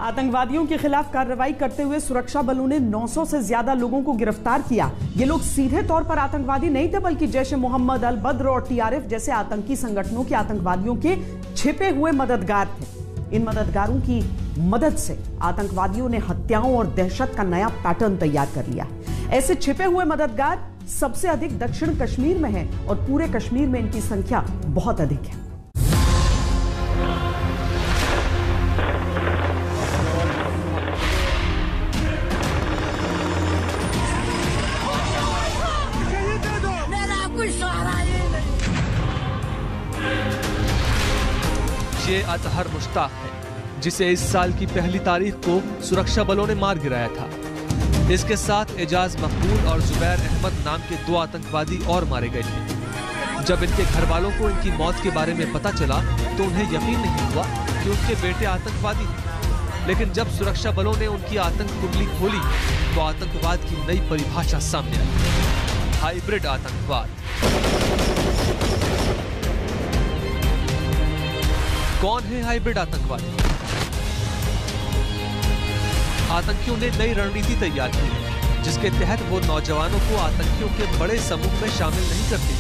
आतंकवादियों के खिलाफ कार्रवाई करते हुए सुरक्षा बलों ने 900 से ज्यादा लोगों को गिरफ्तार किया। ये लोग सीधे तौर पर आतंकवादी नहीं थे, बल्कि जैश ए मोहम्मद, अल बद्र और टीआरएफ जैसे आतंकी संगठनों के आतंकवादियों के छिपे हुए मददगार थे। इन मददगारों की मदद से आतंकवादियों ने हत्याओं और दहशत का नया पैटर्न तैयार कर लिया। ऐसे छिपे हुए मददगार सबसे अधिक दक्षिण कश्मीर में हैं और पूरे कश्मीर में इनकी संख्या बहुत अधिक है। ये अतहर मुश्ताक है, जिसे इस साल की पहली तारीख को सुरक्षा बलों ने मार गिराया था। इसके साथ एजाज मकबूल और जुबैर अहमद नाम के 2 आतंकवादी और मारे गए थे। जब इनके घर वालों को इनकी मौत के बारे में पता चला तो उन्हें यकीन नहीं हुआ कि उनके बेटे आतंकवादी हैं। लेकिन जब सुरक्षा बलों ने उनकी आतंक कुंडली खोली तो आतंकवाद की नई परिभाषा सामने आई, हाइब्रिड आतंकवाद। कौन है हाइब्रिड आतंकवादी? आतंकियों ने नई रणनीति तैयार की है, जिसके तहत वो नौजवानों को आतंकियों के बड़े समूह में शामिल नहीं करते,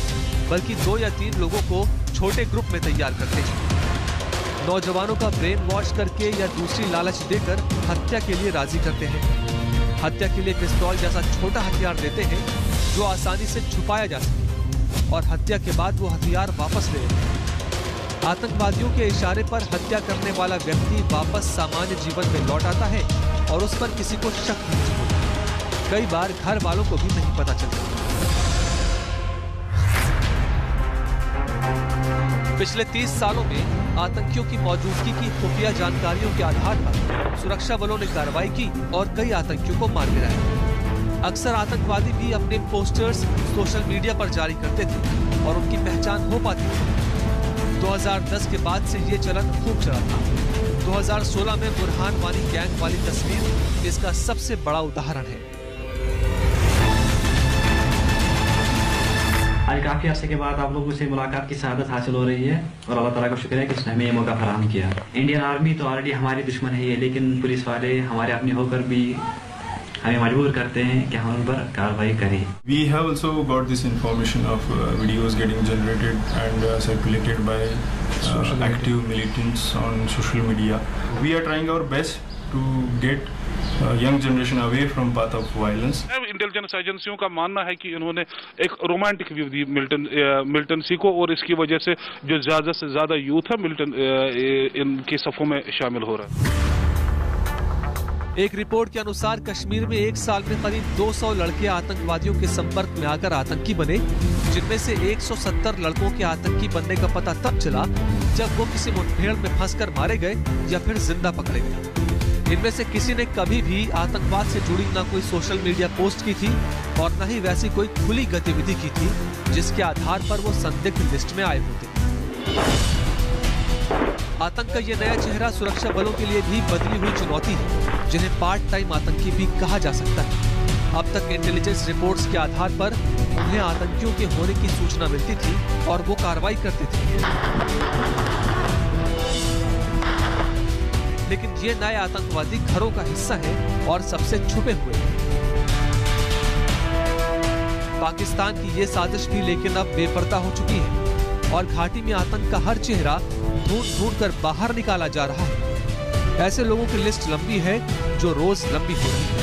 बल्कि 2 या 3 लोगों को छोटे ग्रुप में तैयार करते हैं। नौजवानों का ब्रेन वॉश करके या दूसरी लालच देकर हत्या के लिए राजी करते हैं। हत्या के लिए पिस्तौल जैसा छोटा हथियार देते हैं जो आसानी से छुपाया जा सके, और हत्या के बाद वो हथियार वापस ले लेते हैं। आतंकवादियों के इशारे पर हत्या करने वाला व्यक्ति वापस सामान्य जीवन में लौट आता है और उस पर किसी को शक नहीं होता। कई बार घर वालों को भी नहीं पता चलता। पिछले 30 सालों में आतंकियों की मौजूदगी की खुफिया जानकारियों के आधार पर सुरक्षा बलों ने कार्रवाई की और कई आतंकियों को मार गिराया। अक्सर आतंकवादी भी अपने पोस्टर्स सोशल मीडिया पर जारी करते थे और उनकी पहचान हो पाती थी। 2010 के बाद से ये चलन खूब चला था। 2016 में बुरहान वानी गैंग वाली तस्वीर इसका सबसे बड़ा उदाहरण है। आज काफी अर्से के बाद आप लोगों से मुलाकात की सआदत हासिल हो रही है और अल्लाह ताला का शुक्र है कि उसने हमें ये मौका फराहम किया। इंडियन आर्मी तो ऑलरेडी हमारी दुश्मन है, लेकिन पुलिस वाले हमारे अपने होकर भी हमें मजबूर करते हैं कि हम उन पर कार्रवाई करें। We have also got this information of videos getting generated and circulated by active militants on social media. We are trying our best to get young generation away from path of violence. Intelligence एजेंसियों का मानना है कि इन्होंने एक romantic view दी militancy को, और इसकी वजह से जो ज्यादा से ज्यादा यूथ है इनके सफों में शामिल हो रहा है। एक रिपोर्ट के अनुसार कश्मीर में 1 साल में करीब 200 लड़के आतंकवादियों के संपर्क में आकर आतंकी बने, जिनमें से 170 लड़कों के आतंकी बनने का पता तब चला जब वो किसी मुठभेड़ में फंसकर मारे गए या फिर जिंदा पकड़े गए। इनमें से किसी ने कभी भी आतंकवाद से जुड़ी न कोई सोशल मीडिया पोस्ट की थी और न ही वैसी कोई खुली गतिविधि की थी जिसके आधार पर वो संदिग्ध लिस्ट में आए होते। आतंक का ये नया चेहरा सुरक्षा बलों के लिए भी बदली हुई चुनौती है, जिन्हें पार्ट टाइम आतंकी भी कहा जा सकता है। अब तक इंटेलिजेंस रिपोर्ट्स के आधार पर उन्हें आतंकियों के होने की सूचना मिलती थी और वो कार्रवाई करते थे। लेकिन ये नए आतंकवादी घरों का हिस्सा है और सबसे छुपे हुए हैं। पाकिस्तान की ये साजिश भी लेकिन अब बेपर्दा हो चुकी है और घाटी में आतंक का हर चेहरा ढूंढ कर बाहर निकाला जा रहा है। ऐसे लोगों की लिस्ट लंबी है जो रोज लंबी हो रही है।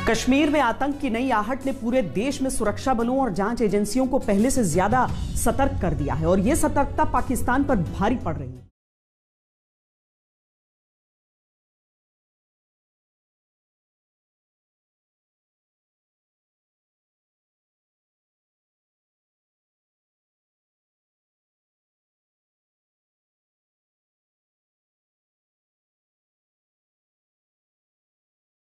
कश्मीर में आतंक की नई आहट ने पूरे देश में सुरक्षा बलों और जांच एजेंसियों को पहले से ज्यादा सतर्क कर दिया है और यह सतर्कता पाकिस्तान पर भारी पड़ रही है।